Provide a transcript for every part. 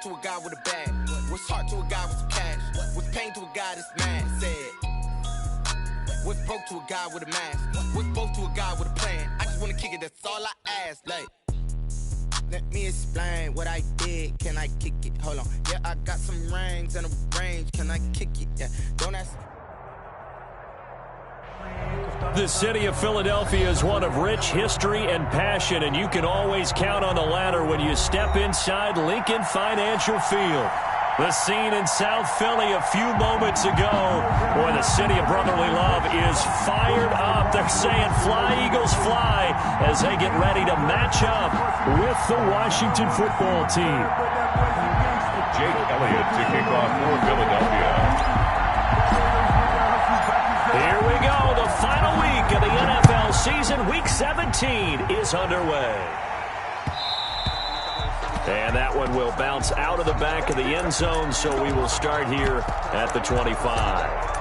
to a guy with a bag? What's heart to a guy with some cash? What's pain to a guy that's mad? Said, what's broke to a guy with a mask? What's both to a guy with a plan? I just wanna kick it, that's all I ask. Like, let me explain what I did. Can I kick it? Hold on. Yeah, I got some rings and a range. Can I kick it? Yeah, don't ask. The city of Philadelphia is one of rich history and passion, and you can always count on the latter when you step inside Lincoln Financial Field. The scene in South Philly a few moments ago where the city of brotherly love is fired up. They're saying fly, Eagles, fly as they get ready to match up with the Washington football team. Jake Elliott to kick off for Philadelphia. Here we go. The final week of the NFL season. Week 17 is underway. And that one will bounce out of the back of the end zone, so we will start here at the 25.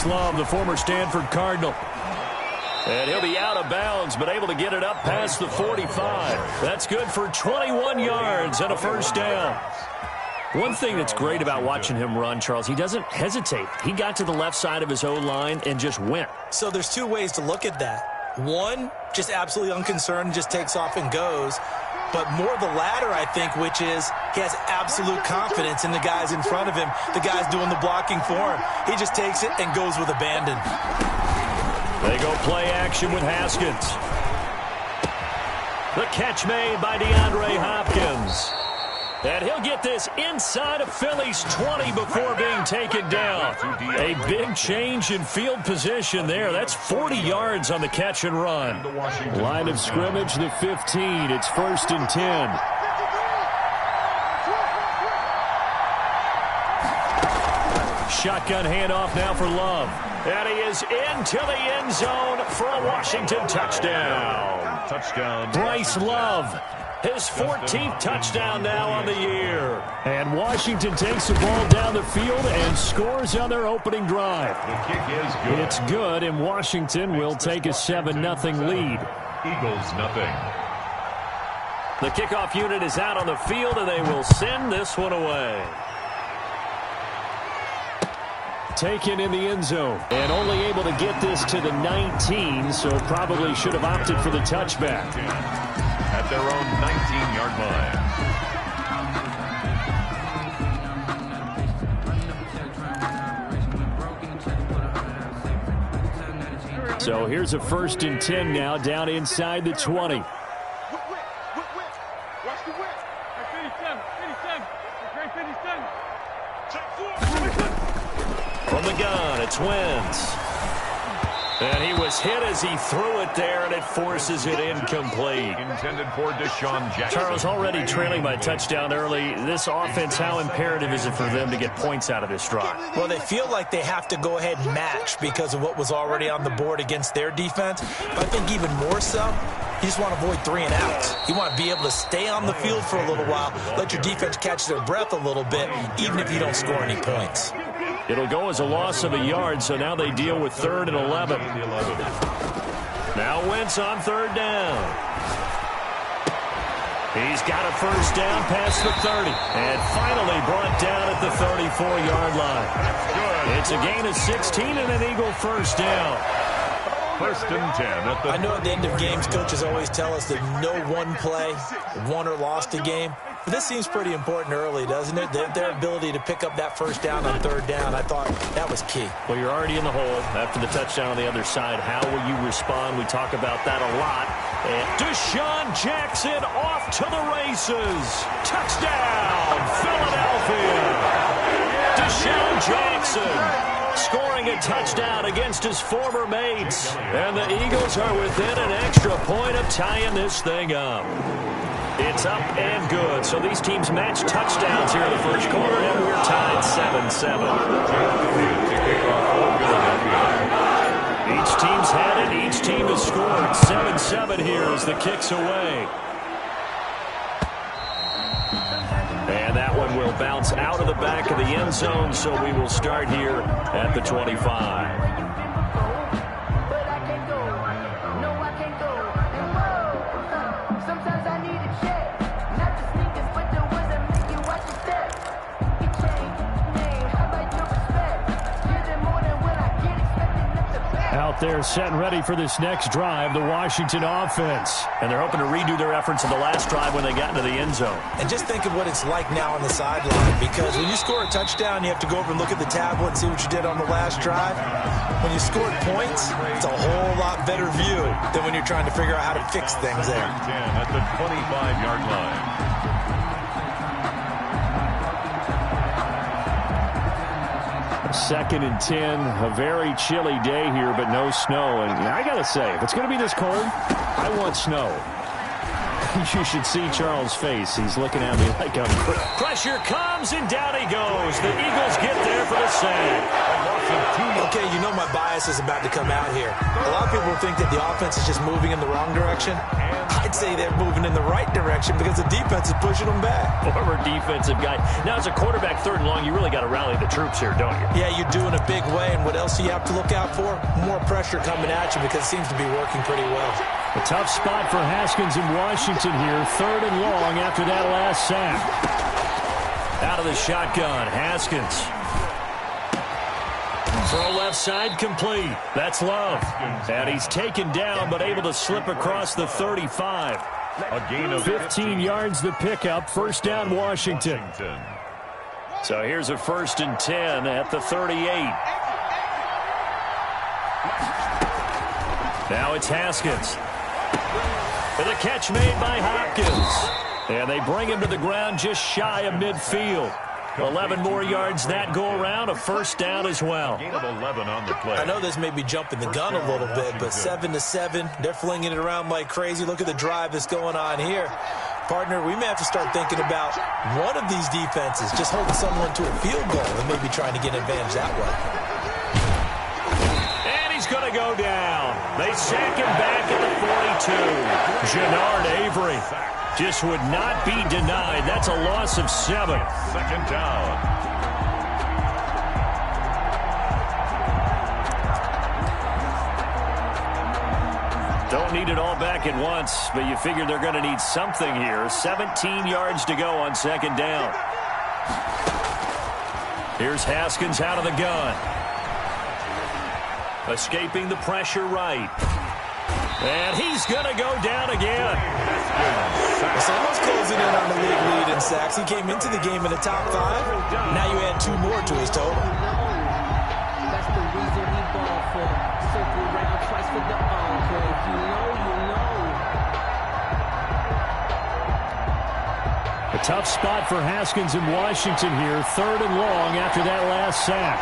Love, the former Stanford Cardinal. And he'll be out of bounds, but able to get it up past the 45. That's good for 21 yards and a first down. One thing that's great about watching him run, Charles, he doesn't hesitate. He got to the left side of his O-line and just went. So there's two ways to look at that. One, just absolutely unconcerned, just takes off and goes. But more the latter, I think, which is he has absolute confidence in the guys in front of him, the guys doing the blocking for him. He just takes it and goes with abandon. They go play action with Haskins. The catch made by DeAndre Hopkins. And he'll get this inside of Philly's 20 before being taken down. A big change in field position there. That's 40 yards on the catch and run. Line of scrimmage, the 15. It's 1st and 10. Shotgun handoff now for Love. And he is into the end zone for a Washington touchdown. Touchdown. Bryce Love. His 14th touchdown now on the year. And Washington takes the ball down the field and scores on their opening drive. The kick is good. It's good, and Washington will take a 7-0 lead. Eagles nothing. The kickoff unit is out on the field, and they will send this one away. Taken in the end zone, and only able to get this to the 19, so probably should have opted for the touchback. At their own 19-yard line. So here's a 1st and 10 now, down inside the 20. From the gun, it's Wentz. And he was hit as he threw it there, and it forces it incomplete. Intended for Deshaun Jackson. Charles, already trailing by touchdown early. This offense, how imperative is it for them to get points out of this drive? Well, they feel like they have to go ahead and match because of what was already on the board against their defense. But I think even more so, you just want to avoid 3 and outs. You want to be able to stay on the field for a little while, let your defense catch their breath a little bit, even if you don't score any points. It'll go as a loss of a yard, so now they deal with 3rd and 11. Now Wentz on 3rd down. He's got a first down past the 30. And finally brought down at the 34-yard line. It's a gain of 16 and an Eagle first down. 1st and 10. I know at the end of games, coaches always tell us that no one play won or lost a game. But this seems pretty important early, doesn't it? Their ability to pick up that first down on 3rd down, I thought that was key. Well, you're already in the hole after the touchdown on the other side. How will you respond? We talk about that a lot. And Deshaun Jackson off to the races. Touchdown, Philadelphia. Deshaun Jackson scoring a touchdown against his former mates. And the Eagles are within an extra point of tying this thing up. It's up and good. So these teams match touchdowns here in the first quarter, and we're tied 7-7. Each team's had it. Each team has scored. 7-7 here as the kick's away. And that one will bounce out of the back of the end zone, so we will start here at the 25. Out there set and ready for this next drive, the Washington offense. And they're hoping to redo their efforts in the last drive when they got into the end zone. And just think of what it's like now on the sideline, because when you score a touchdown, you have to go over and look at the tablet and see what you did on the last drive. When you scored points, it's a whole lot better view than when you're trying to figure out how to fix things there. 10 at the 25-yard line. Second and 10, a very chilly day here, but no snow. And I got to say, if it's going to be this cold, I want snow. You should see Charles' face. He's looking at me like I'm crazy. Pressure comes, and down he goes. The Eagles get there for the sack. Okay, you know my bias is about to come out here. A lot of people think that the offense is just moving in the wrong direction. I'd say they're moving in the right direction because the defense is pushing them back. Former defensive guy. Now, as a quarterback, third and long, you really got to rally the troops here, don't you? Yeah, you do in a big way. And what else do you have to look out for? More pressure coming at you because it seems to be working pretty well. A tough spot for Haskins in Washington here. Third and long after that last sack. Out of the shotgun, Haskins. Throw left side complete. That's Love. And he's taken down but able to slip across the 35. A gain of 15 yards the pickup. First down, Washington. So here's a 1st and 10 at the 38. Now it's Haskins. For the catch made by Hopkins. And they bring him to the ground just shy of midfield. 11 more yards that go around, a first down as well. Gain of 11 on the play. I know this may be jumping the gun a little bit, but 7-7, they're flinging it around like crazy. Look at the drive that's going on here. Partner, we may have to start thinking about one of these defenses just holding someone to a field goal and maybe trying to get an advantage that way. And he's going to go down. They sack him back at the 42. Jannard Avery just would not be denied. That's a loss of 7. Second down. Don't need it all back at once, but you figure they're going to need something here. 17 yards to go on second down. Here's Haskins out of the gun. Escaping the pressure right. And he's going to go down again. It's almost closing in on the league lead in sacks. He came into the game in the top 5. Now you add 2 more to his total. That's the reason we ball for. Circle round twice for the encore. If you know, you know. A tough spot for Haskins in Washington here. Third and long after that last sack.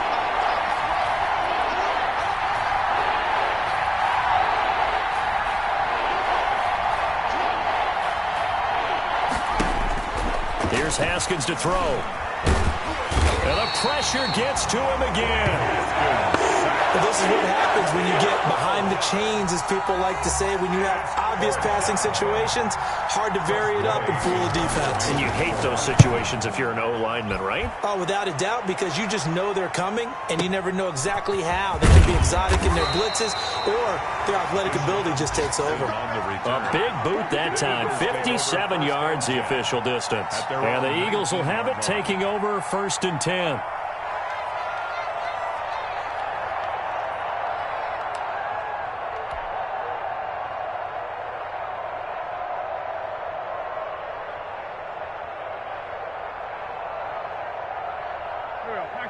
Here's Haskins to throw. And the pressure gets to him again. But this is what happens when you get behind the chains, as people like to say. When you have obvious passing situations, hard to vary it up and fool the defense. And you hate those situations if you're an O-lineman, right? Oh, without a doubt, because you just know they're coming, and you never know exactly how. They can be exotic in their blitzes, or their athletic ability just takes over. A big boot that time. 57 yards the official distance. And the Eagles will have it, taking over 1st and 10.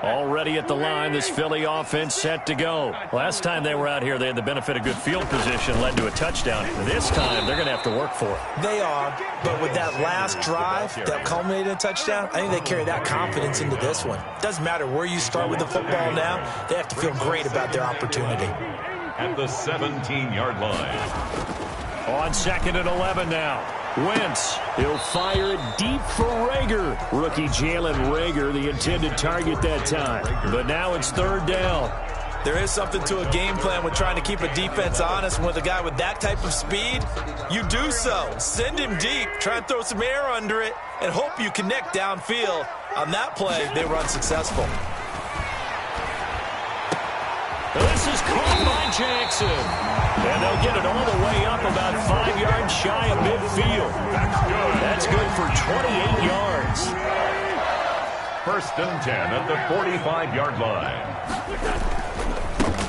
Already at the line, this Philly offense set to go. Last time they were out here, they had the benefit of good field position, led to a touchdown. This time, they're going to have to work for it. They are, but with that last drive that culminated in a touchdown, I think they carry that confidence into this one. Doesn't matter where you start with the football now, they have to feel great about their opportunity. At the 17-yard line. On 2nd and 11 now. Wentz, he'll fire it deep for Rager. Rookie Jalen Rager, the intended target that time. But now it's 3rd down. There is something to a game plan with trying to keep a defense honest. With a guy with that type of speed, you do so. Send him deep, try and throw some air under it, and hope you connect downfield. On that play, they were unsuccessful. This is caught by Jackson. And they'll get it all the way up about 5 yards shy of midfield. That's good for 28 yards. 1st and 10 at the 45-yard line.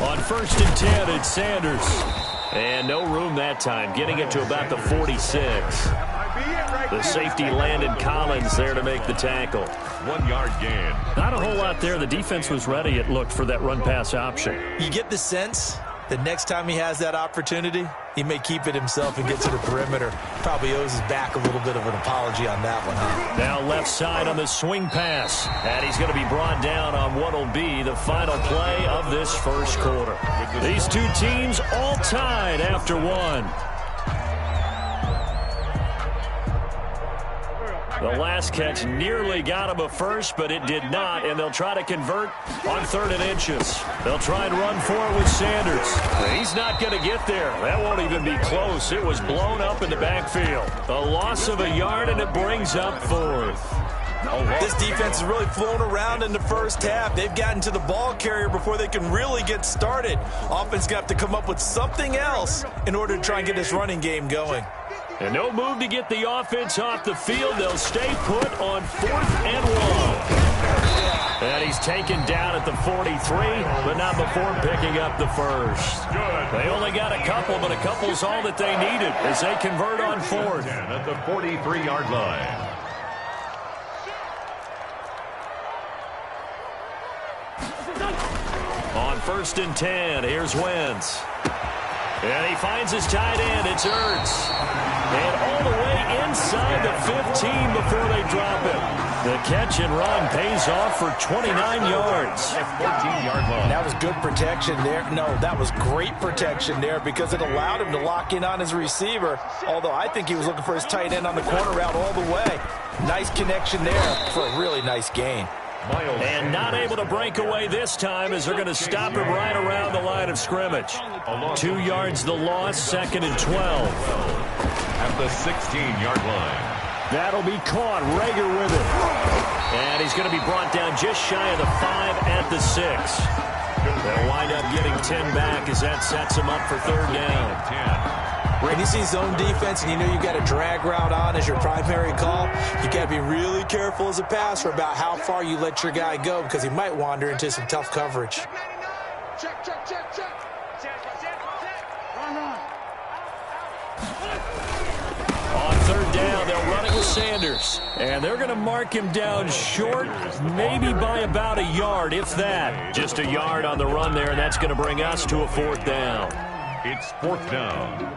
On 1st and 10, it's Sanders. And no room that time, getting it to about the 46. The safety Landon Collins there to make the tackle. 1-yard gain. Not a whole lot there. The defense was ready, it looked, for that run-pass option. You get the sense that next time he has that opportunity, he may keep it himself and get to the perimeter. Probably owes his back a little bit of an apology on that one, huh? Now left side on the swing pass. And he's going to be brought down on what will be the final play of this 1st quarter. These two teams all tied after 1. The last catch nearly got him a first, but it did not, and they'll try to convert on 3rd and inches. They'll try and run for it with Sanders. He's not going to get there. That won't even be close. It was blown up in the backfield. A loss of a yard, and it brings up 4th. This defense has really flown around in the first half. They've gotten to the ball carrier before they can really get started. Offense got to come up with something else in order to try and get this running game going. And no move to get the offense off the field. They'll stay put on 4th and 1. And he's taken down at the 43, but not before picking up the first. They only got a couple, but a couple's all that they needed as they convert on 4th. At the 43-yard line. On 1st and 10, here's Wentz. And he finds his tight end. It's Ertz. And all the way inside the 15 before they drop him. The catch and run pays off for 29 yards. 14-yard line. That was good protection there. No, that was great protection there because it allowed him to lock in on his receiver. Although I think he was looking for his tight end on the corner route all the way. Nice connection there for a really nice gain. And not able to break away this time as they're going to stop him right around the line of scrimmage. 2 yards the loss, 2nd and 12. At the 16-yard line. That'll be caught. Rager with it. And he's going to be brought down just shy of the 5 at the 6. They'll wind up getting 10 back as that sets him up for 3rd down. When you see zone defense and you know you've got a drag route on as your primary call, you got to be really careful as a passer about how far you let your guy go because he might wander into some tough coverage. On 3rd down, they'll run it with Sanders. And they're going to mark him down short, maybe by about a yard, if that. Just a yard on the run there, and that's going to bring us to a 4th down. It's 4th down.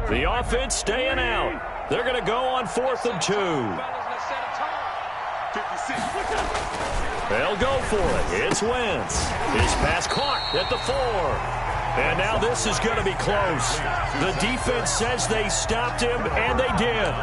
The offense staying out. They're going to go on 4th and 2. They'll go for it. It's Wentz. His pass caught at the 4. And now this is going to be close. The defense says they stopped him, and they did.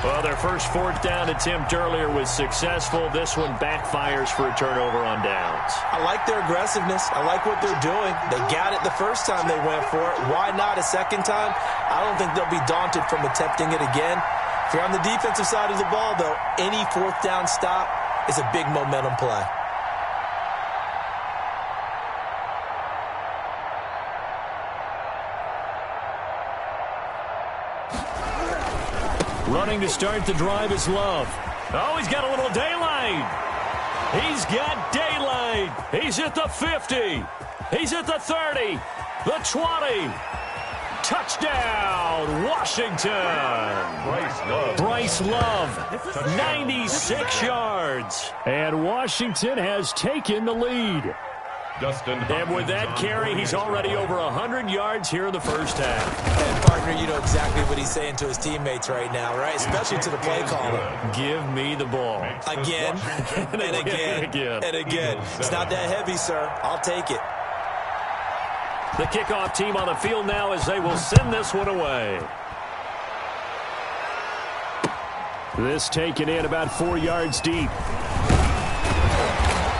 Well, their first 4th down attempt earlier was successful. This one backfires for a turnover on downs. I like their aggressiveness. I like what they're doing. They got it the first time they went for it. Why not a second time? I don't think they'll be daunted from attempting it again. If you're on the defensive side of the ball, though, any 4th down stop is a big momentum play. Running to start the drive is Love. Oh, he's got a little daylight. He's got daylight. He's at the 50. He's at the 30, the 20. Touchdown, Washington. Bryce Love, 96 yards. And Washington has taken the lead. And with that carry, he's already over 100 yards here in the first half. And, partner, you know exactly what he's saying to his teammates right now, right? Especially to the play caller. Give me the ball. Again, and again, and again. It's not that heavy, sir. I'll take it. The kickoff team on the field now as they will send this one away. This taken in about 4 yards deep.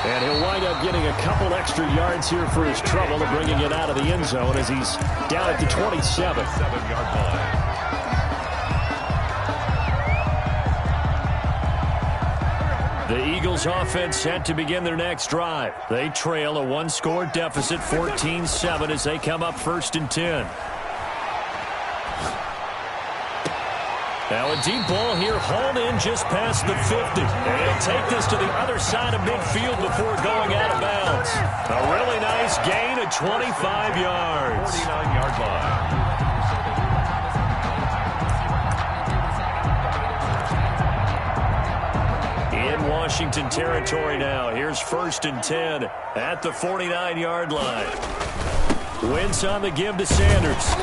And he'll wind up getting a couple extra yards here for his trouble and bringing it out of the end zone as he's down at the 27. 7-yard line. The Eagles offense set to begin their next drive. They trail a one-score deficit, 14-7, as they come up 1st and 10. Now a deep ball here, hauled in just past the 50. And he'll take this to the other side of midfield before going out of bounds. A really nice gain of 25 yards. 49-yard line. In Washington territory now. Here's 1st and 10 at the 49-yard line. Wentz on the give to Sanders.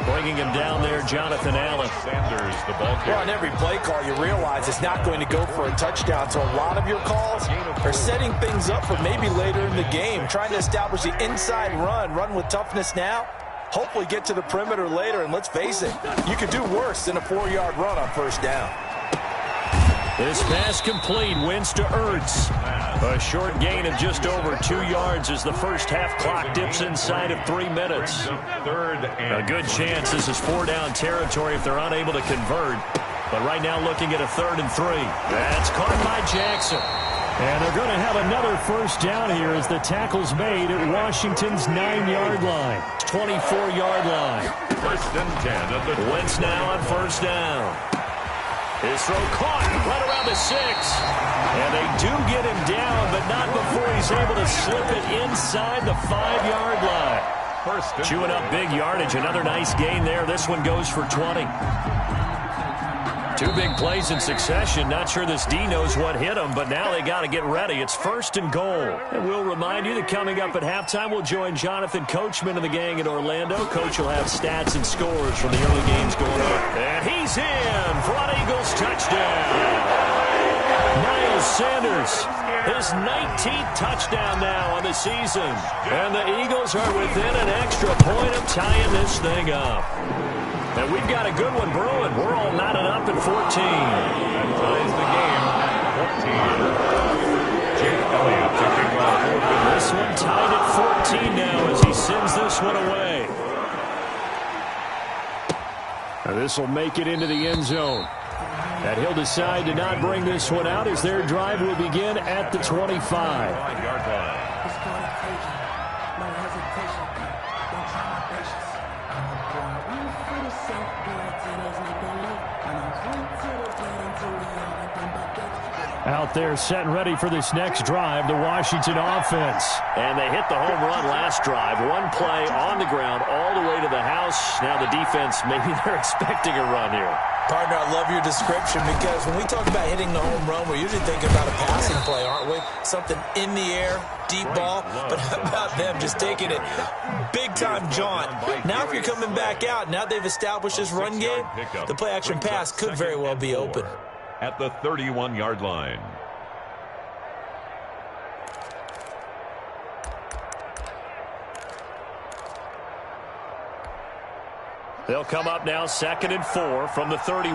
Bringing him down there, Jonathan Allen. Sanders, the ball carrier. Well, on every play call, you realize it's not going to go for a touchdown. So a lot of your calls are setting things up for maybe later in the game, trying to establish the inside run with toughness now. Hopefully get to the perimeter later, and let's face it, you could do worse than a 4-yard run on 1st down. This pass complete, Wentz to Ertz. A short gain of just over 2 yards as the first half clock dips inside of 3 minutes. A good chance this is 4-down territory if they're unable to convert. But right now looking at a 3rd and 3. That's caught by Jackson. And they're going to have another 1st down here as the tackle's made at Washington's 9-yard line. 24-yard line. 1st and 10 at the Wentz now on 1st down. His throw caught right around the 6. And they do get him down, but not before he's able to slip it inside the 5-yard line. Chewing up big yardage. Another nice gain there. This one goes for 20. 2 big plays in succession. Not sure this D knows what hit him, but now they got to get ready. It's 1st and goal. And we'll remind you that coming up at halftime, we'll join Jonathan Coachman and the gang in Orlando. Coach will have stats and scores from the early games going on. And he's in for an Eagles touchdown. Miles Sanders, his 19th touchdown now on the season. And the Eagles are within an extra point of tying this thing up. And we've got a good one brewing. We're all knotted up at 14. That ties the game at 14. Jake Elliott to kick off. This one tied at 14 now as he sends this one away. Now this will make it into the end zone. And he'll decide to not bring this one out as their drive will begin at the 25. 5-yard line. Out there set and ready for this next drive, the Washington offense. And they hit the home run last drive. One play on the ground all the way to the house. Now the defense, maybe they're expecting a run here. Partner, I love your description because when we talk about hitting the home run, we're usually thinking about a passing play, aren't we? Something in the air, deep ball. But how about them just taking it big-time jaunt? Now if you're coming back out, now they've established this run game, the play-action pass could very well be open. At the 31-yard line. They'll come up now 2nd and 4 from the 31.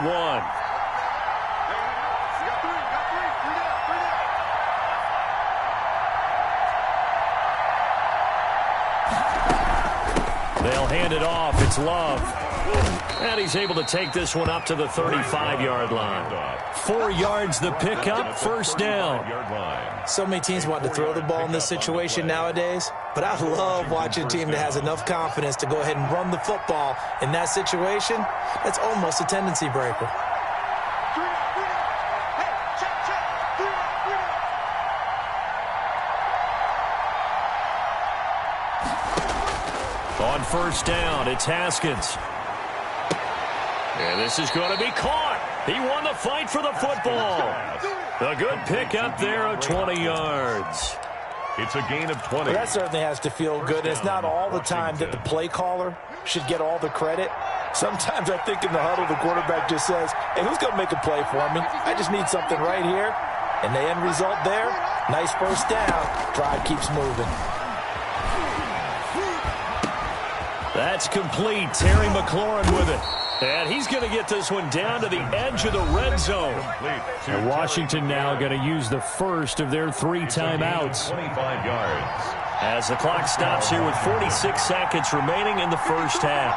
They'll hand it off. It's Love. And he's able to take this one up to the 35-yard line. 4 yards the pickup, 1st down. So many teams want to throw the ball in this situation nowadays, but I love watching a team that has enough confidence to go ahead and run the football in that situation. That's almost a tendency breaker. first down. It's Haskins. And this is going to be caught. He won the fight for the football. A good pickup there of 20 yards. It's a gain of 20. Well, that certainly has to feel good. It's not all the time that the play caller should get all the credit. Sometimes I think in the huddle, the quarterback just says, hey, who's going to make a play for me? I just need something right here. And the end result there, nice first down. Drive keeps moving. That's complete. Terry McLaurin with it. And he's going to get this one down to the edge of the red zone. And Washington now going to use the first of their 3 timeouts. 25 yards. As the clock stops here with 46 seconds remaining in the first half.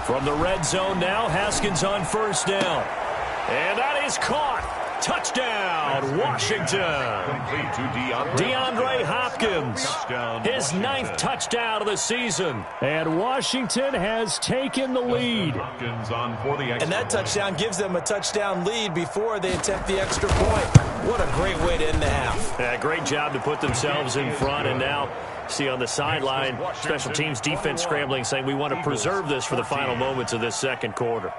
From the red zone now, Haskins on first down. And that is caught. Touchdown, Washington. DeAndre Hopkins, his 9th touchdown of the season. And Washington has taken the lead. And that touchdown gives them a touchdown lead before they attempt the extra point. What a great way to end the half. Yeah, great job to put themselves in front, and now see on the sideline, special teams defense scrambling, saying we want to preserve this for the final moments of this second quarter.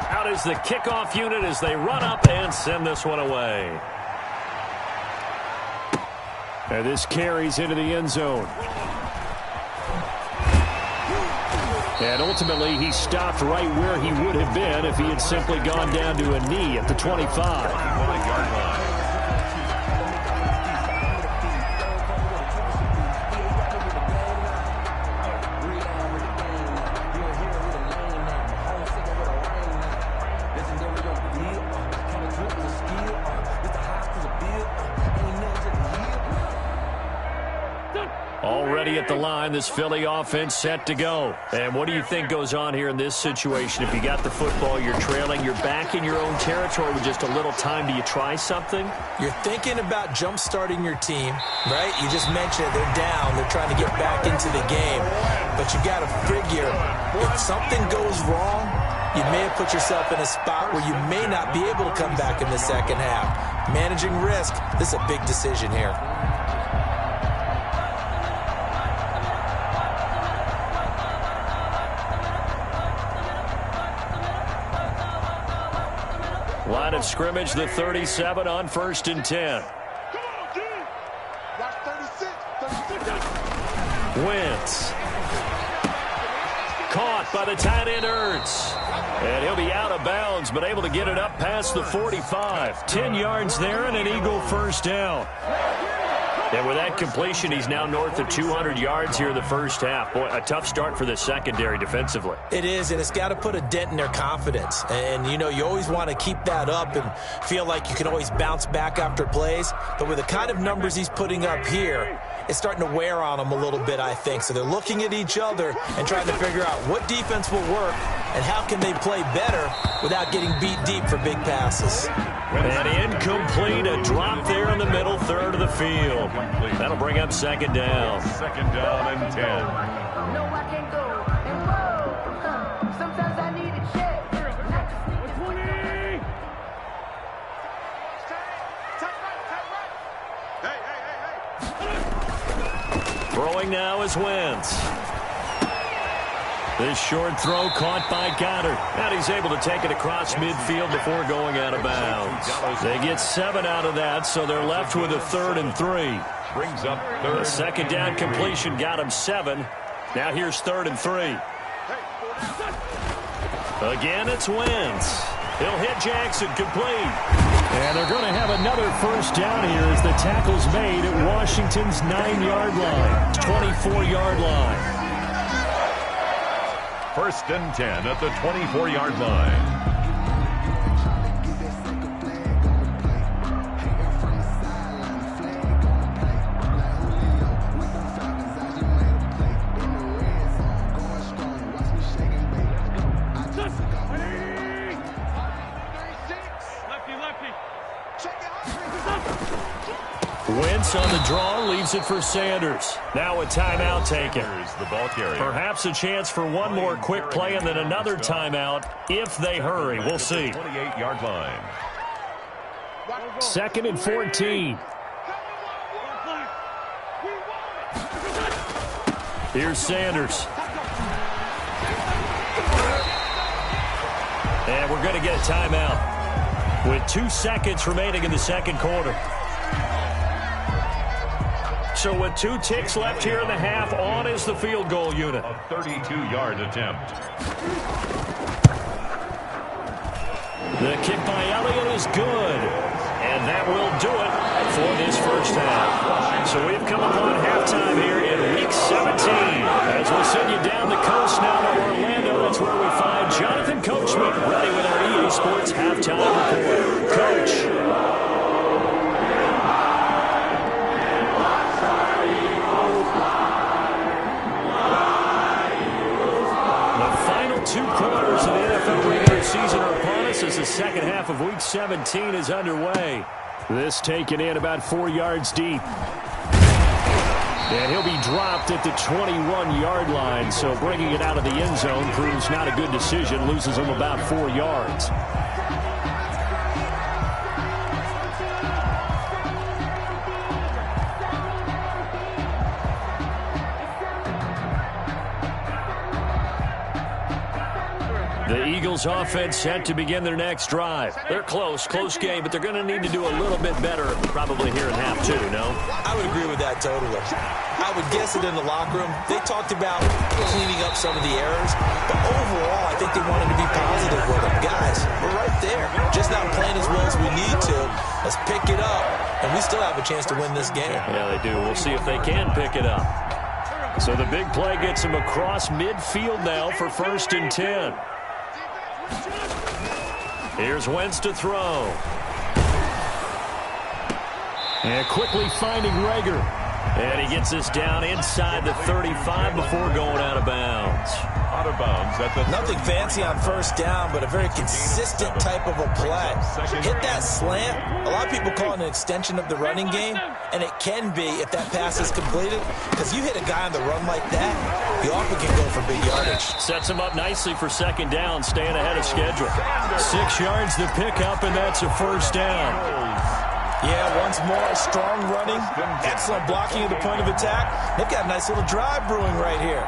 Out is the kickoff unit as they run up and send this one away. And this carries into the end zone. And ultimately, he stopped right where he would have been if he had simply gone down to a knee at the 25. Already at the line, this Philly offense set to go. And what do you think goes on here in this situation? If you got the football, you're trailing, you're back in your own territory with just a little time. Do you try something? You're thinking about jump-starting your team, right? You just mentioned it. They're down. They're trying to get back into the game. But you got to figure, if something goes wrong, you may have put yourself in a spot where you may not be able to come back in the second half. Managing risk, this is a big decision here. Line of scrimmage, the 37 on 1st and 10. Wentz. Caught by the tight end Ertz. And he'll be out of bounds, but able to get it up past the 45. 10 yards there and an Eagle first down. And with that completion, he's now north of 200 yards here in the first half. Boy, a tough start for the secondary defensively. It is, and it's got to put a dent in their confidence. And, you know, you always want to keep that up and feel like you can always bounce back after plays. But with the kind of numbers he's putting up here, it's starting to wear on them a little bit, I think. So they're looking at each other and trying to figure out what defense will work and how can they play better without getting beat deep for big passes. And incomplete, a drop there in the middle third of the field. That'll bring up second down. Second down and 10. No, I can't go and whoa. Sometimes I need a check. Not to sneak it. 20. Throwing now is Wentz. This short throw caught by Goddard. And he's able to take it across midfield before going out of bounds. They get 7 out of that, so they're left with a 3rd and 3. Brings up third. The second down completion got him 7. Now here's 3rd and 3. Again, it's Wentz. He'll hit Jackson complete. And they're going to have another first down here as the tackle's made at Washington's 9-yard line. 24-yard line. 1st and 10 at the 24-yard line. Wentz on the draw, leaves it for Sanders. Now a timeout taken. The ball carrier. Perhaps a chance for one more quick play and then another timeout if they hurry. We'll see. 28-yard line. 2nd and 14. Here's Sanders. And we're going to get a timeout with 2 seconds remaining in the second quarter. So with 2 ticks left here in the half, on is the field goal unit. A 32-yard attempt. The kick by Elliott is good. And that will do it for this first half. So we've come upon halftime here in Week 17. As we'll send you down the coast now to Orlando, that's where we find Jonathan Coachman ready with our EA Sports halftime report. Coach. Two quarters of the NFL regular season are upon us as the second half of Week 17 is underway. This taken in about 4 yards deep. And he'll be dropped at the 21-yard line, so bringing it out of the end zone proves not a good decision, loses him about 4 yards. The Eagles offense set to begin their next drive. They're close game, but they're going to need to do a little bit better probably here in half two, no? I would agree with that totally. I would guess it in the locker room. They talked about cleaning up some of the errors, but overall I think they wanted to be positive with them. Guys, we're right there. Just not playing as well as we need to. Let's pick it up, and we still have a chance to win this game. Yeah, they do. We'll see if they can pick it up. So the big play gets him across midfield now for 1st and 10. Here's Wentz to throw. And quickly finding Rager. And he gets us down inside the 35 before going out of bounds. Out of bounds. Nothing fancy on 1st down, but a very consistent type of a play. Hit that slant. A lot of people call it an extension of the running game, and it can be if that pass is completed, because you hit a guy on the run like that, he often can go for big yardage. Sets him up nicely for 2nd down, staying ahead of schedule. 6 yards to pick up, and that's a 1st down. Yeah, once more, strong running, excellent blocking at the point of attack. They've got a nice little drive brewing right here.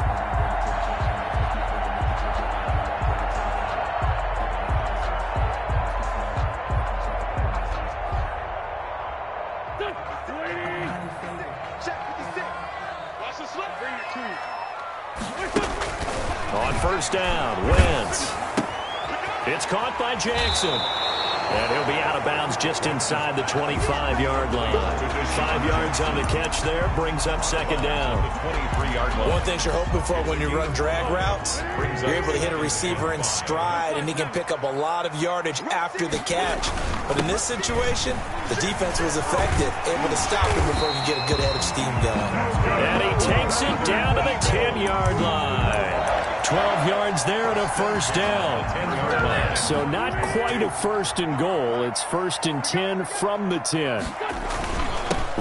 On 1st down, Wentz. It's caught by Jackson. And he'll be out of bounds just inside the 25-yard line. 5 yards on the catch there, brings up 2nd down. One thing you're hoping for when you run drag routes, you're able to hit a receiver in stride, and he can pick up a lot of yardage after the catch. But in this situation, the defense was effective, able to stop him before he could get a good head of steam going. And he takes it down to the 10-yard line. 12 yards there and a 1st down. So not quite a 1st and goal. It's 1st and 10 from the 10.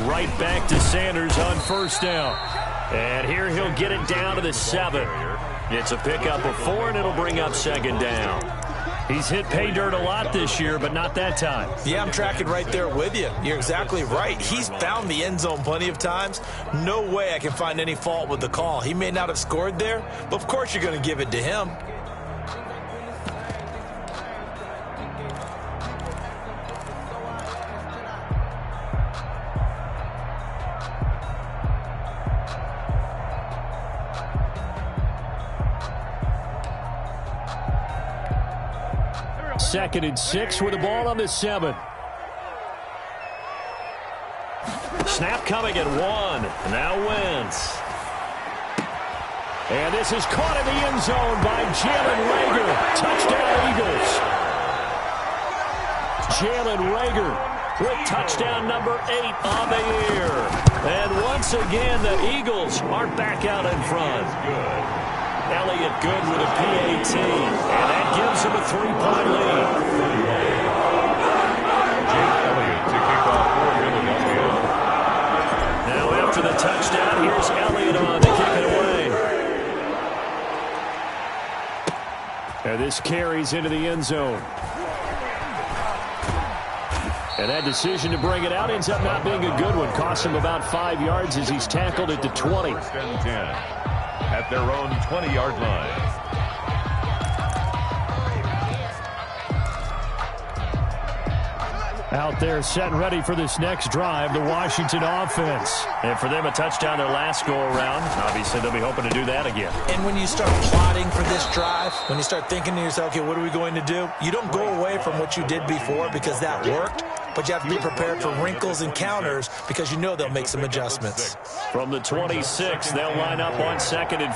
Right back to Sanders on 1st down. And here he'll get it down to the 7. It's a pickup of 4, and it'll bring up 2nd down. He's hit pay dirt a lot this year, but not that time. Yeah, I'm tracking right there with you. You're exactly right. He's found the end zone plenty of times. No way I can find any fault with the call. He may not have scored there, but of course you're going to give it to him. Second and 6 with the ball on the 7. Snap coming at 1. Now Wentz. And this is caught in the end zone by Jalen Rager. Touchdown Eagles. Jalen Rager with touchdown number 8 on the year. And once again, the Eagles are back out in front. Elliott good with a PAT, and that gives him a 3-point lead. Jake Elliott to kick off for Philadelphia. After the touchdown, here's Elliott on to kick it away. And this carries into the end zone. And that decision to bring it out ends up not being a good one. Costs him about 5 yards as he's tackled at the 20. First and 10 at their own 20-yard line. Out there set and ready for this next drive, the Washington offense. And for them, a touchdown their last go-around. Obviously, they'll be hoping to do that again. And when you start plotting for this drive, when you start thinking to yourself, okay, what are we going to do? You don't go away from what you did before because that worked, but you have to be prepared for wrinkles and counters because you know they'll make some adjustments. From the 26, they'll line up on 2nd and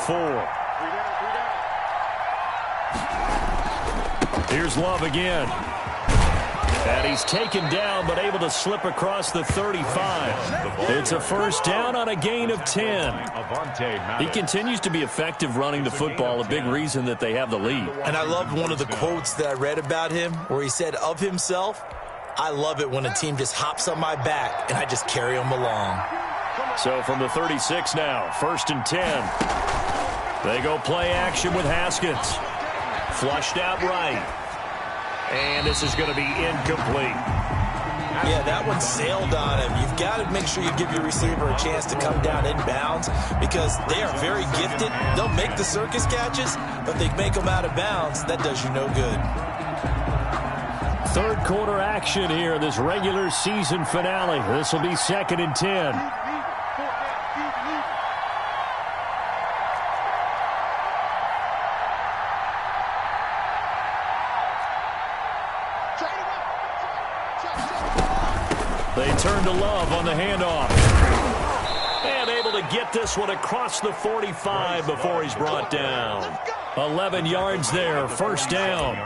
4. Here's Love again. And he's taken down, but able to slip across the 35. It's a first down on a gain of 10. He continues to be effective running the football, a big reason that they have the lead. And I loved one of the quotes that I read about him where he said of himself, I love it when a team just hops on my back and I just carry them along. So from the 36 now, 1st and 10. They go play action with Haskins. Flushed out right. And this is going to be incomplete. Yeah, that one sailed on him. You've got to make sure you give your receiver a chance to come down inbounds because they are very gifted. They'll make the circus catches, but they make them out of bounds. That does you no good. Third quarter action here, this regular season finale. This will be 2nd and 10. They turn to Love on the handoff. And able to get this one across the 45 before he's brought down. 11 yards there, first down.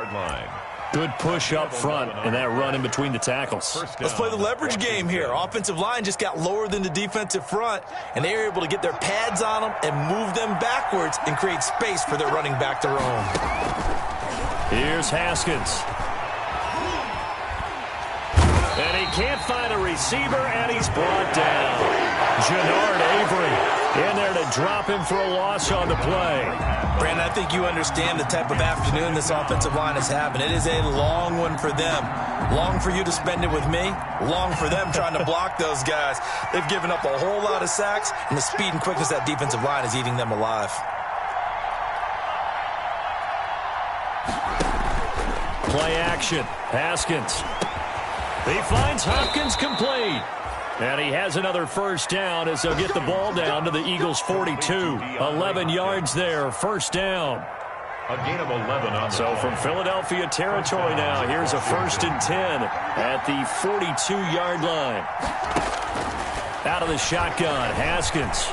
Good push up front and that run in between the tackles. Let's play the leverage game here. Offensive line just got lower than the defensive front, and they were able to get their pads on them and move them backwards and create space for their running back to roam. Here's Haskins. And he can't find a receiver, and he's brought down. Jannard Avery in there to drop him for a loss on the play. Brandon, I think you understand the type of afternoon this offensive line is having. It is a long one for them. Long for you to spend it with me. Long for them trying to block those guys. They've given up a whole lot of sacks, and the speed and quickness of that defensive line is eating them alive. Play action. Haskins. He finds Hopkins complete. And he has another first down as they'll get the ball down to the Eagles' 42. 11 yards there, first down. A gain of 11 on the So from Philadelphia territory now, here's a 1st and 10 at the 42-yard line. Out of the shotgun, Haskins.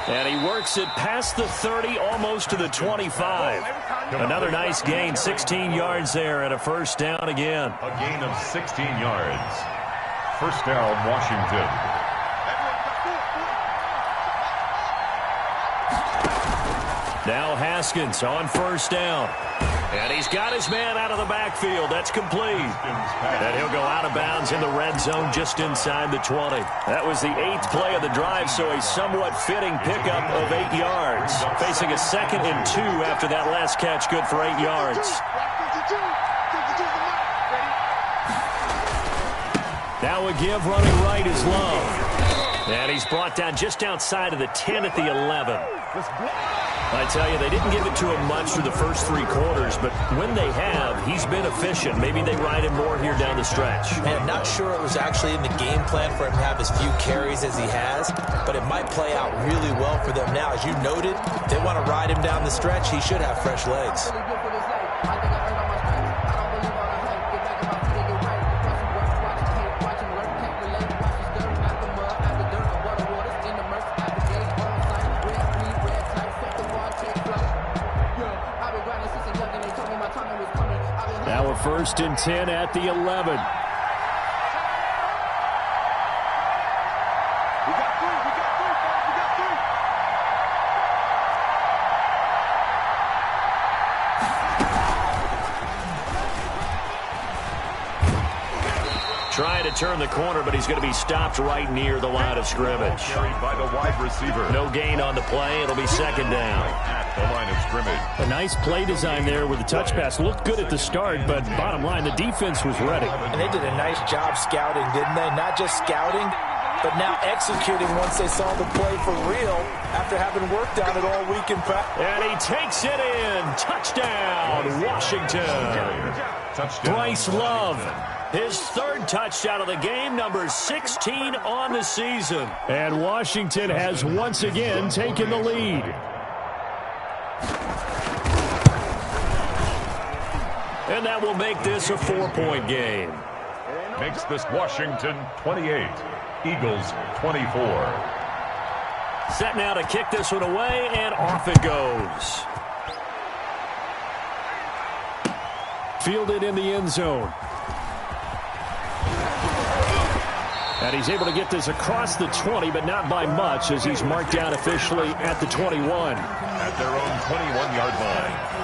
And he works it past the 30, almost to the 25. Another nice gain, 16 yards there and a first down again. A gain of 16 yards. First down, Washington. Now Haskins on first down. And he's got his man out of the backfield. That's complete. And he'll go out of bounds in the red zone just inside the 20. That was the 8th play of the drive, so a somewhat fitting pickup of 8 yards. Facing a 2nd and 2 after that last catch, good for 8 yards. Now a give running right is Love. And he's brought down just outside of the 10 at the 11. I tell you, they didn't give it to him much through the first 3 quarters, but when they have, he's been efficient. Maybe they ride him more here down the stretch. Man, not sure it was actually in the game plan for him to have as few carries as he has, but it might play out really well for them now. As you noted, if they want to ride him down the stretch, he should have fresh legs. Now a 1st and 10 at the 11. Trying to turn the corner, but he's going to be stopped right near the line of scrimmage. Carried by the wide receiver. No gain on the play. It'll be second down. At the line of scrimmage. A nice play design there with the touch pass. Looked good at the start, but bottom line, the defense was ready. And they did a nice job scouting, didn't they? Not just scouting, but now executing once they saw the play for real after having worked on it all week in practice. And he takes it in. Touchdown, Washington. Touchdown. Bryce Love, his third touchdown of the game, number 16 on the season. And Washington has once again taken the lead. And that will make this a 4-point game. Makes this Washington 28. Eagles 24. Set now to kick this one away, and off it goes. Fielded in the end zone. And he's able to get this across the 20, but not by much, as he's marked down officially at the 21. At their own 21-yard line.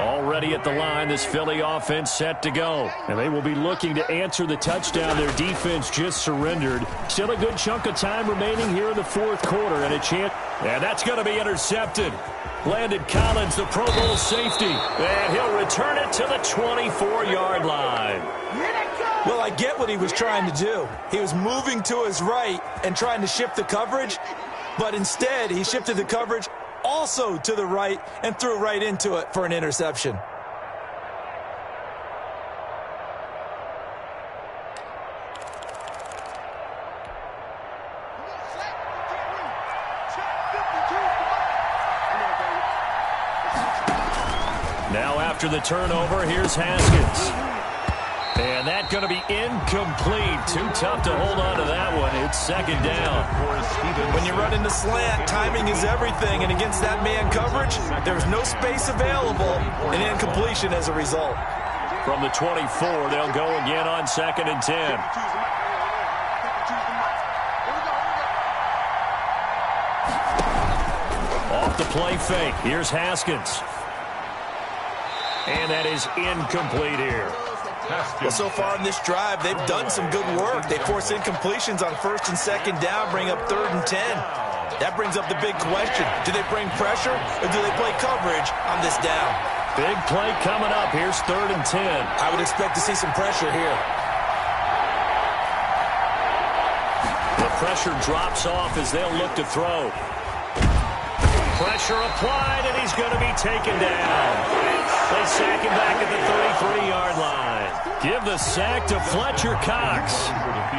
Already at the line, this Philly offense set to go. And they will be looking to answer the touchdown their defense just surrendered. Still a good chunk of time remaining here in the fourth quarter, and a chance. And that's going to be intercepted. Landon Collins, the Pro Bowl safety. And he'll return it to the 24-yard line. Well, I get what he was trying to do. He was moving to his right and trying to shift the coverage, but instead he shifted the coverage also to the right and threw right into it for an interception. Now after the turnover, here's Haskins. And that's going to be incomplete. Too tough to hold on to that one. It's second down. When you run into slant, timing is everything. And against that man coverage, there's no space available. An incompletion as a result. From the 24, they'll go again on 2nd and 10. Off the play fake. Here's Haskins. And that is incomplete here. Well, so far in this drive, they've done some good work. They force incompletions on 1st and 2nd down, bring up 3rd and 10. That brings up the big question. Do they bring pressure or do they play coverage on this down? Big play coming up. Here's 3rd and 10. I would expect to see some pressure here. The pressure drops off as they'll look to throw. Pressure applied, and he's going to be taken down. They sack him back at the 33-yard line. Give the sack to Fletcher Cox.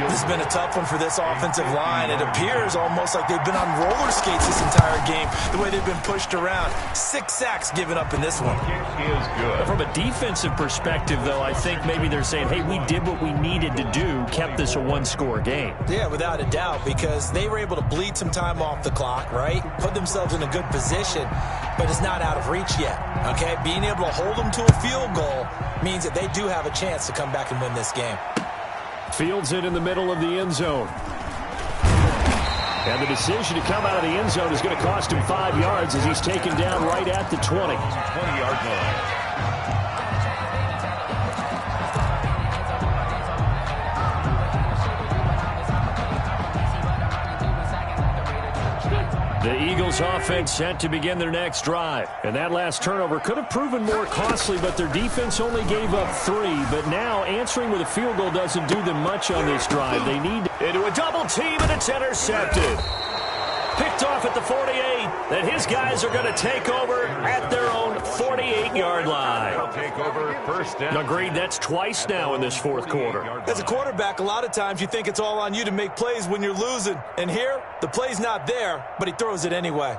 This has been a tough one for this offensive line. It appears almost like they've been on roller skates this entire game, the way they've been pushed around. 6 sacks given up in this one. Kick is good. From a defensive perspective, though, I think maybe they're saying, hey, we did what we needed to do, kept this a one-score game. Yeah, without a doubt, because they were able to bleed some time off the clock, right? Put themselves in a good position, but it's not out of reach yet, okay? Being able to hold them to a field goal means that they do have a chance to come back and win this game. Fields it in the middle of the end zone. And the decision to come out of the end zone is going to cost him 5 yards as he's taken down right at the 20. 20-yard line. The Eagles offense set to begin their next drive. And that last turnover could have proven more costly, but their defense only gave up 3. But now answering with a field goal doesn't do them much on this drive. They need into a double team, and it's intercepted. Picked off at the 48. That his guys are going to take over at their own 48-yard line. They'll take over 1st down. Agreed, that's twice now in this fourth quarter. As a quarterback, a lot of times you think it's all on you to make plays when you're losing. And here, the play's not there, but he throws it anyway.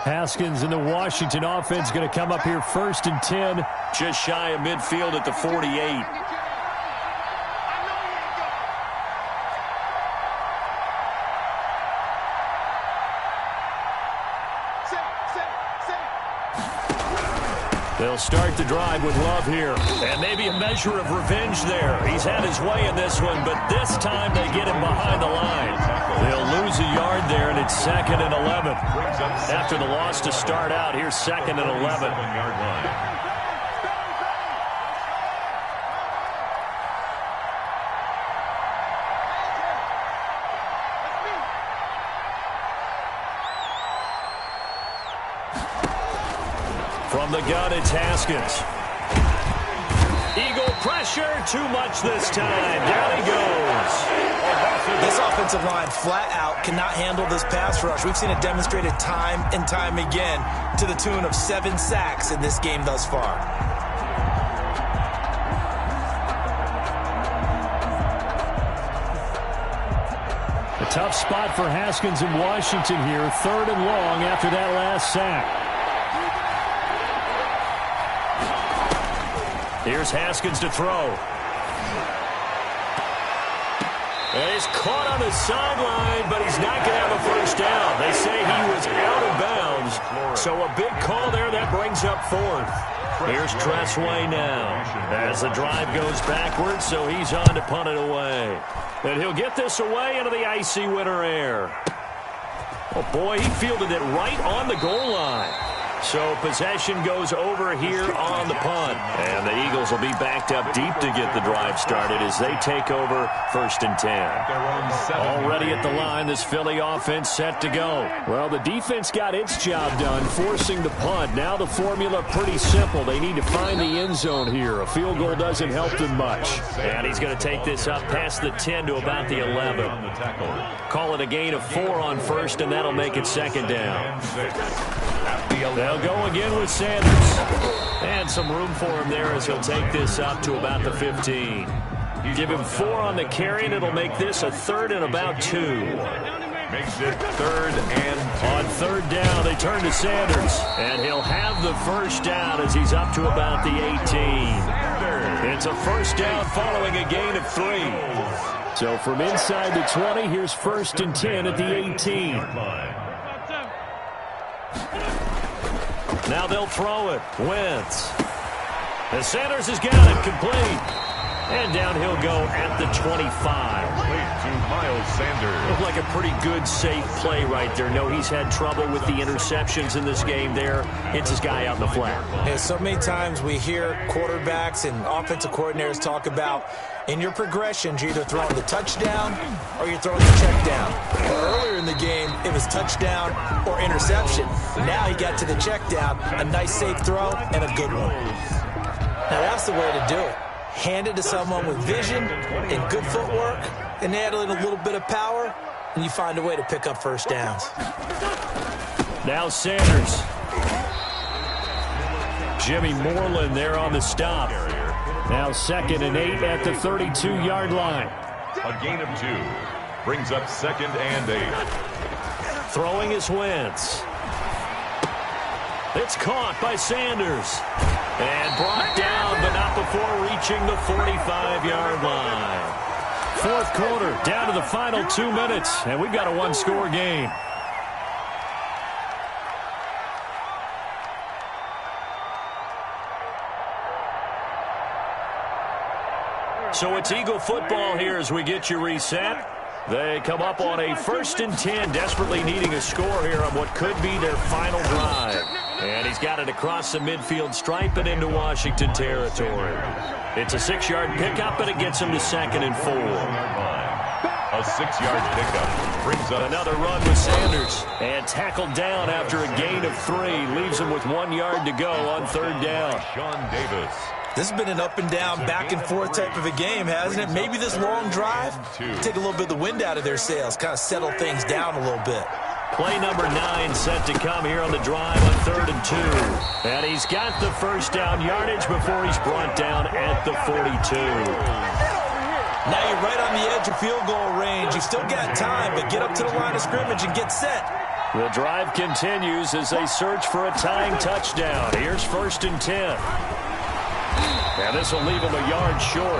Haskins and the Washington offense going to come up here 1st and 10. Just shy of midfield at the 48. They'll start the drive with Love here. And maybe a measure of revenge there. He's had his way in this one, but this time they get him behind the line. They'll lose a yard there, and it's 2nd and 11. After the loss to start out, here's 2nd and 11. From the gun, it's Haskins. Eagle pressure, too much this time. Down he goes. This offensive line flat out cannot handle this pass rush. We've seen it demonstrated time and time again to the tune of 7 sacks in this game thus far. A tough spot for Haskins in Washington here. 3rd and long after that last sack. Here's Haskins to throw. And he's caught on the sideline, but he's not going to have a first down. They say he was out of bounds. So a big call there that brings up 4th. Here's Tressway now as the drive goes backwards, so he's on to punt it away. And he'll get this away into the icy winter air. Oh, boy, he fielded it right on the goal line. So possession goes over here on the punt. And the Eagles will be backed up deep to get the drive started as they take over 1st and 10. Already at the line, this Philly offense set to go. Well, the defense got its job done, forcing the punt. Now the formula pretty simple. They need to find the end zone here. A field goal doesn't help them much. And he's going to take this up past the 10 to about the 11. Call it a gain of 4 on 1st, and that'll make it 2nd down. They'll go again with Sanders. And some room for him there as he'll take this up to about the 15. Give him 4 on the carry, and it'll make this a 3rd and about 2. Makes it 3rd and 2. On 3rd down, they turn to Sanders. And he'll have the first down as he's up to about the 18. It's a first down following a gain of 3. So from inside the 20, here's 1st and 10 at the 18. Now they'll throw it. Wentz. And Sanders has got it complete. And down he'll go at the 25. To Miles Sanders. Looked like a pretty good, safe play right there. No, he's had trouble with the interceptions in this game there. It's his guy out in the flat. Yeah, so many times we hear quarterbacks and offensive coordinators talk about in your progressions, you're either throwing the touchdown or you're throwing the check down. Well, earlier in the game, it was touchdown or interception. Now he got to the check down, a nice safe throw, and a good one. Now that's the way to do it. Hand it to someone with vision and good footwork, and add in a little bit of power, and you find a way to pick up first downs. Now Sanders. Jimmy Moreland there on the stop. Now 2nd and 8 at the 32-yard line. A gain of 2 brings up 2nd and 8. Throwing is Wentz. It's caught by Sanders. And brought down, but not before reaching the 45-yard line. 4th quarter, down to the final 2 minutes, and we've got a 1-score game. So it's Eagle football here as we get you reset. They come up on a 1st and 10, desperately needing a score here on what could be their final drive. And he's got it across the midfield stripe and into Washington territory. It's a 6-yard pickup, and it gets him to 2nd and 4. A 6-yard pickup brings up another run with Sanders. And tackled down after a gain of 3. Leaves him with 1 yard to go on 3rd down. Sean Davis. This has been an up and down, back and forth type of a game, hasn't it? Maybe this long drive, take a little bit of the wind out of their sails, kind of settle things down a little bit. Play number 9 set to come here on the drive on 3rd and 2. And he's got the first down yardage before he's brought down at the 42. Now you're right on the edge of field goal range. You've still got time, but get up to the line of scrimmage and get set. The drive continues as they search for a tying touchdown. Here's 1st and 10. And this will leave him a yard short.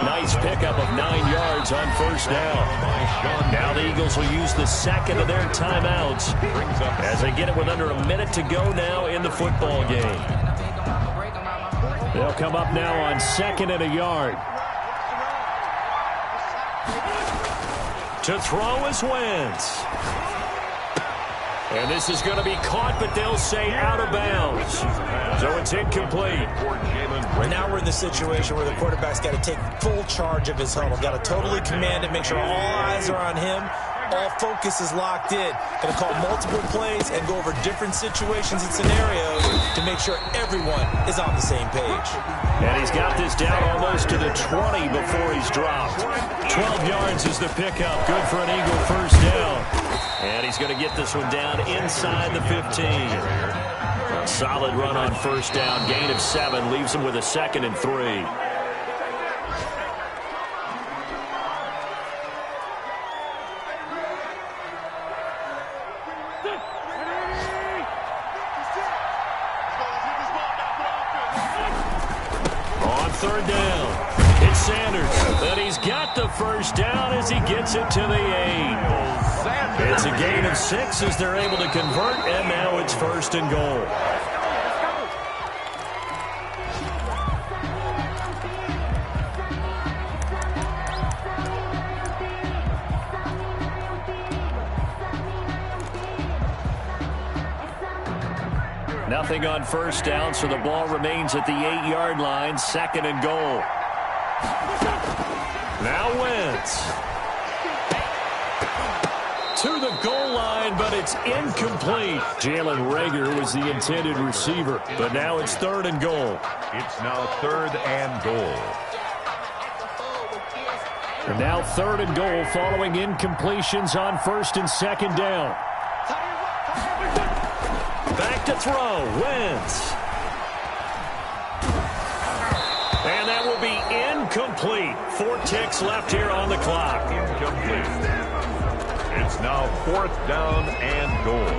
Nice pickup of 9 yards on 1st down. Now the Eagles will use the 2nd of their timeouts as they get it with under a minute to go now in the football game. They'll come up now on 2nd and a yard. To throw is Wentz. And this is going to be caught, but they'll say out of bounds. So it's incomplete. Now we're in the situation where the quarterback's got to take full charge of his huddle. Got to totally command it, make sure all eyes are on him. All focus is locked in. Going to call multiple plays and go over different situations and scenarios to make sure everyone is on the same page. And he's got this down almost to the 20 before he's dropped. 12 yards is the pickup. Good for an Eagle first down. And he's going to get this one down inside the 15. A solid run on first down. Gain of 7 leaves him with a 2nd and 3. Third down. It's Sanders. And he's got the first down as he gets it to the 8. It's a gain of 6 as they're able to convert, and now it's 1st and goal. Nothing on first down, so the ball remains at the 8-yard line. 2nd and goal. Now Wentz. To the goal line, but it's incomplete. Jalen Reagor was the intended receiver, but now it's 3rd and goal. It's now 3rd and goal. And now 3rd and goal following incompletions on 1st and 2nd down. Back to throw, Wentz. And that will be incomplete. 4 ticks left here on the clock. Incomplete. It's now 4th down and goal.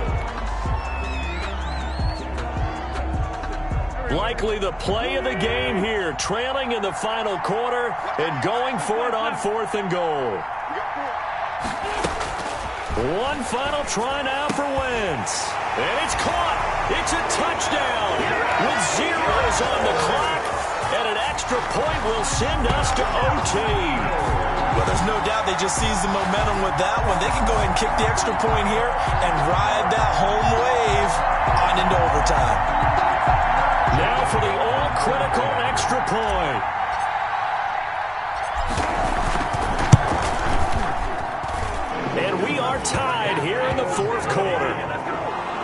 Likely the play of the game here, trailing in the final quarter and going for it on 4th and goal. One final try now for Wentz. And it's caught. It's a touchdown with zeros on the clock. And an extra point will send us to OT. Well, there's no doubt they just seized the momentum with that one. They can go ahead and kick the extra point here and ride that home wave on into overtime. Now for the all-critical extra point. And we are tied here in the 4th quarter.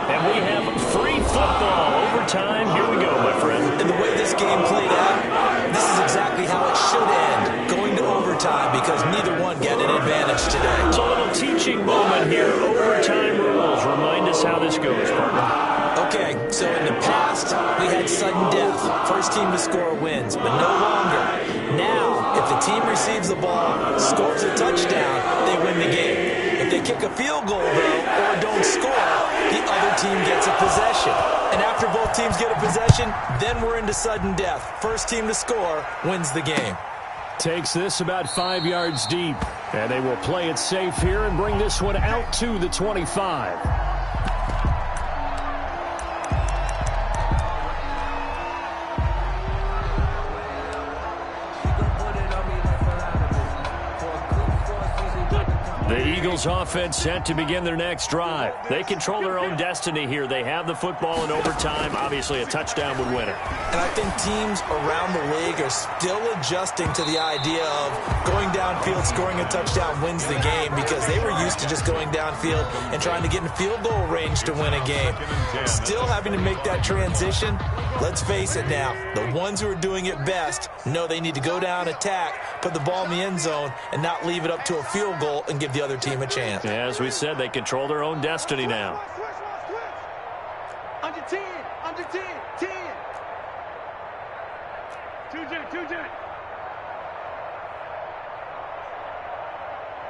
And we have free football overtime. Here we go, my friend. And the way this game played out, this is exactly how it should end, going to overtime, because neither one got an advantage today. It's a little teaching moment here. Overtime rules. Remind us how this goes, partner. Okay, so in the past, we had sudden death. First team to score wins, but no longer. Now, if the team receives the ball, scores a touchdown, they win the game. If they kick a field goal, though, or don't score, the other team gets a possession. And after both teams get a possession, then we're into sudden death. First team to score wins the game. Takes this about 5 yards deep. And they will play it safe here and bring this one out to the 25. The Eagles offense set to begin their next drive. They control their own destiny here. They have the football in overtime. Obviously, a touchdown would win it. And I think teams around the league are still adjusting to the idea of going downfield, scoring a touchdown wins the game, because they were used to just going downfield and trying to get in field goal range to win a game. Still having to make that transition. Let's face it now, the ones who are doing it best know they need to go down, attack, put the ball in the end zone, and not leave it up to a field goal and give the other team a chance. Yeah, as we said, they control their own destiny now. Under 10, under 10, 10. 2-10.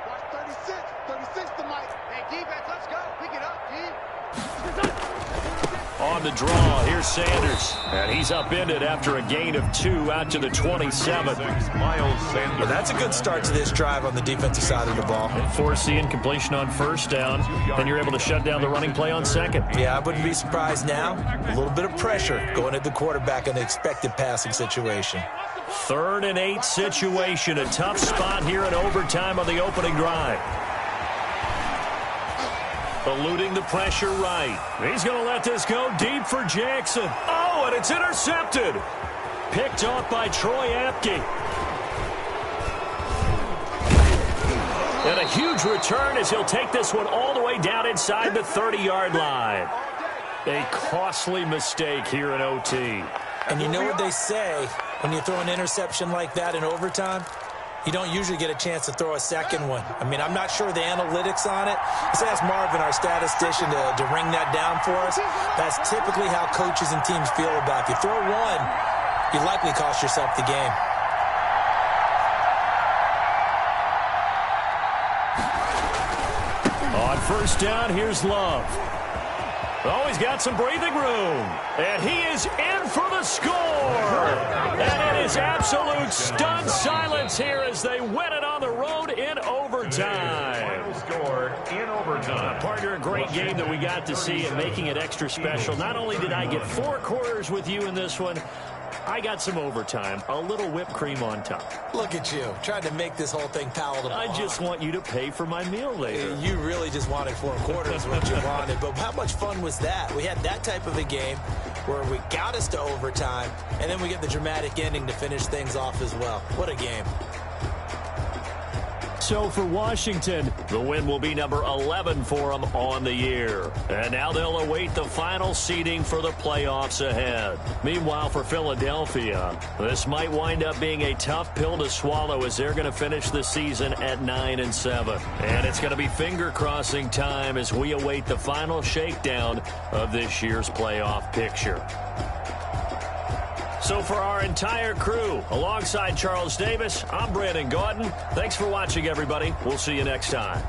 Watch 36 to Mike. Hey, defense, let's go. Pick it up, D. On the draw, here's Sanders. And he's upended after a gain of 2 out to the 27. Miles Sanders. Well, that's a good start to this drive on the defensive side of the ball. Force the incompletion on first down. Then you're able to shut down the running play on second. Yeah, I wouldn't be surprised now. A little bit of pressure going at the quarterback in the expected passing situation. 3rd and 8 situation. A tough spot here in overtime on the opening drive. Eluding the pressure right. He's going to let this go deep for Jackson. Oh, and it's intercepted. Picked off by Troy Apke. And a huge return as he'll take this one all the way down inside the 30-yard line. A costly mistake here in OT. And you know what they say, when you throw an interception like that in overtime, you don't usually get a chance to throw a second one. I mean, I'm not sure the analytics on it. Let's ask Marvin, our statistician, to ring that down for us. That's typically how coaches and teams feel about it. If you throw one, you likely cost yourself the game. On first down, here's Love. Oh, he's got some breathing room. And he is in for the score. And it is absolute stunned silence here as they win it on the road in overtime. Final score in overtime. Partner, a great game that we got to see and making it extra special. Not only did I get 4 quarters with you in this one, I got some overtime, a little whipped cream on top. Look at you, trying to make this whole thing palatable. I just want you to pay for my meal later. You really just wanted 4 quarters what you wanted. But how much fun was that? We had that type of a game where we got us to overtime, and then we get the dramatic ending to finish things off as well. What a game. So for Washington, the win will be number 11 for them on the year. And now they'll await the final seeding for the playoffs ahead. Meanwhile, for Philadelphia, this might wind up being a tough pill to swallow as they're going to finish the season at 9-7. And it's going to be finger-crossing time as we await the final shakedown of this year's playoff picture. So for our entire crew, alongside Charles Davis, I'm Brandon Gaudin. Thanks for watching, everybody. We'll see you next time.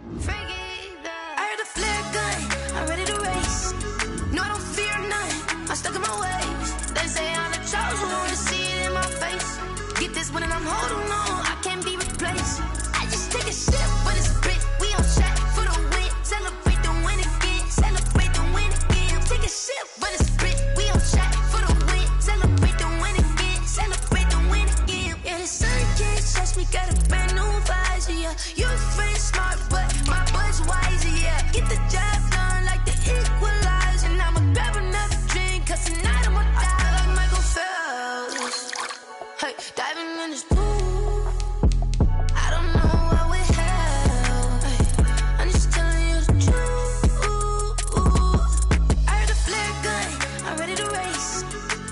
I heard a flare gun, I'm ready to race. No, I don't fear none, I'm stuck in my ways. They say I'm the chosen one, to see it in my face. Get this one and I'm holding on, I can't be replaced. I just take a sip, but it's split, we on track for the win. Celebrate the win again, celebrate the win again. Take a sip, but it's split, we on track for the win. Celebrate the win again, celebrate the win again. Yeah, the sun can't touch me, got a brand new visor, yeah. You're friend smart, but my bud's wiser, yeah. Get the job done like the equalizer. Now I'ma grab another drink, cause tonight I'ma die like Michael Phelps. Hey, diving in this pool, I don't know what we have. Hey, I'm just telling you the truth. I heard a flare gun, I'm ready to race.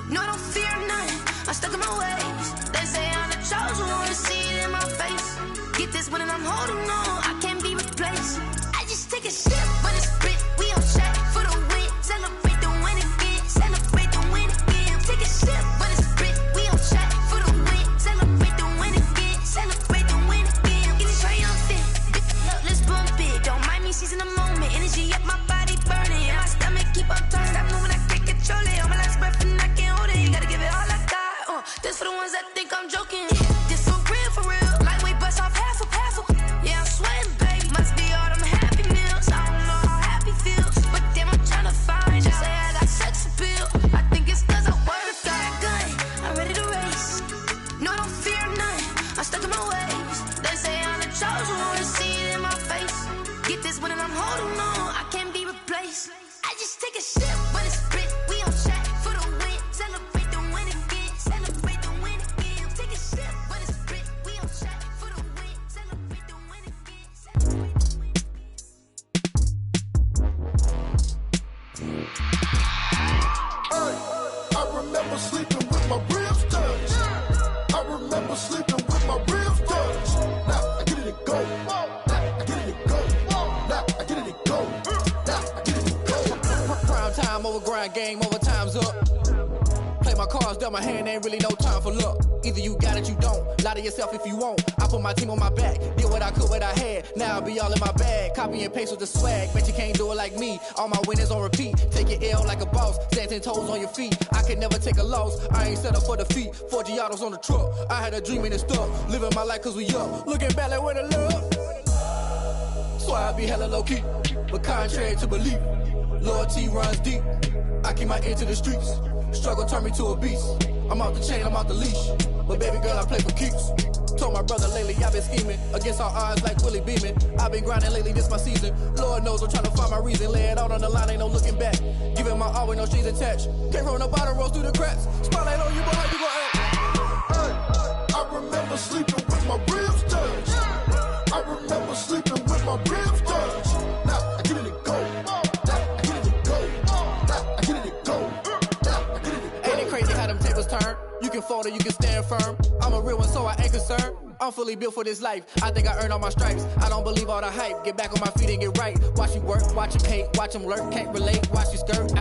No, I don't fear none, I'm stuck in my ways. They say I'm the chosen one, to see it in my face. Get this one and I'm holding on, I can't be replaced. I just take a sip, but it's split, we on track for the win. Celebrate the win again, celebrate the win again. Take a sip, but it's split, we on track for the win. Celebrate the win again, celebrate the win again. Get it triumphant, let's bump it. Don't mind me seizing the moment, energy up my body burning. And my stomach keep on turning, stop moving, I can't control it. On my last breath and I can't hold it, gotta give it all I got. This for the ones that think I'm joking. This for real, lightweight bust off half a. Yeah, I'm sweating, baby, must be all them happy meals. I don't know how happy feels, but damn, I'm trying to find out. Say I got sex appeal, I think it's cause I wear the flag gun, I'm ready to race. No, I don't fear none, I'm stuck in my ways. They say I'm the chosen one, to see it in my face. Get this one and I'm holding on, I can't be replaced. I just take a sip, but it's split, we on track for the win. Celebrate the win again, celebrate the win again. Take a sip, but it's split, we on track for the win. Celebrate the win again, celebrate the win. I remember sleeping with my ribs touched. I remember sleeping with my ribs touched. Now I get it and go. Now I get it and go. Now I get it and go. Now I get it and go. Prime time over grind game, over time's up. Play my cards, dealt my hand, ain't really no time for luck. Either you got it, you don't. Lie to yourself if you won't. I put my team on my back, did what I could, what I had. Now I'll be all in my bag, copy and paste with the swag. Bet you can't do it like me. All my winners on repeat. Take your L like a boss, stand 10 toes on your feet. I can never take a loss, I ain't set up for defeat. 4 Giottos on the truck, I had a dream and it stuck. Living my life cause we up, looking back like where the love. So I be hella low key, but contrary to belief, loyalty runs deep. I keep my ear to the streets. Struggle turned me to a beast. I'm out the chain, I'm out the leash. But baby girl, I play for keeps. Told my brother lately, I've been scheming against all odds like Willie Beeman. I've been grinding lately, this my season. Lord knows I'm trying to find my reason. Lay it out on the line, ain't no looking back. Giving my all with no strings attached. Came from the bottom, rose through the cracks. Spotlight on you, but how you gon' act? I remember sleeping with my ribs touched. I remember sleeping with my ribs touched. Now I get it and go. Now I get it and go. Now I get it and go. Now I get it and go. Ain't it crazy how them tables turn? You can fold or you can stand firm. I'm a real one, so I ain't concerned. I'm fully built for this life. I think I earned all my stripes. I don't believe all the hype. Get back on my feet and get right. Watch you work, watch you hate, watch them lurk. Can't relate, watch you skirt.